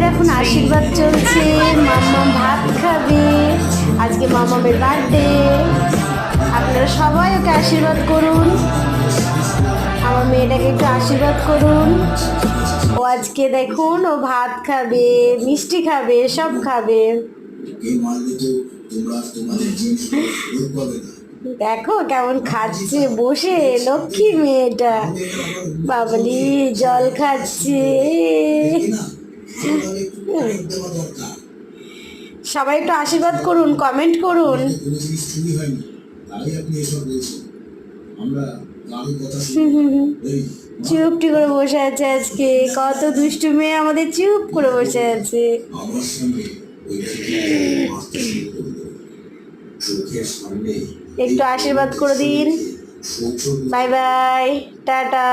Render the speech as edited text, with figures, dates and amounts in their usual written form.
এখন আশীর্বাদ চলছে, মাম্মাম ভাত খাবে, আজকে মাম্মামের বার্থডে। আপনারা সবাই ওকে আশীর্বাদ করুন, আমার মেয়েটাকে একটু আশীর্বাদ করুন। ও আজকে দেখুন ও ভাত খাবে, মিষ্টি খাবে, সব খাবে। দেখো কেমন খাচ্ছে বসে, লক্ষ্মী মেয়েটা। বাবলি জল খাচ্ছে। সবাই একটু আশীর্বাদ করুন, কমেন্ট করুন। চুপটি করে বসে আছে আজকে, কত দুষ্টু মেয়ে আমাদের, চুপ করে বসে আছে। একটু আশীর্বাদ করে দিন। Bye bye, tata.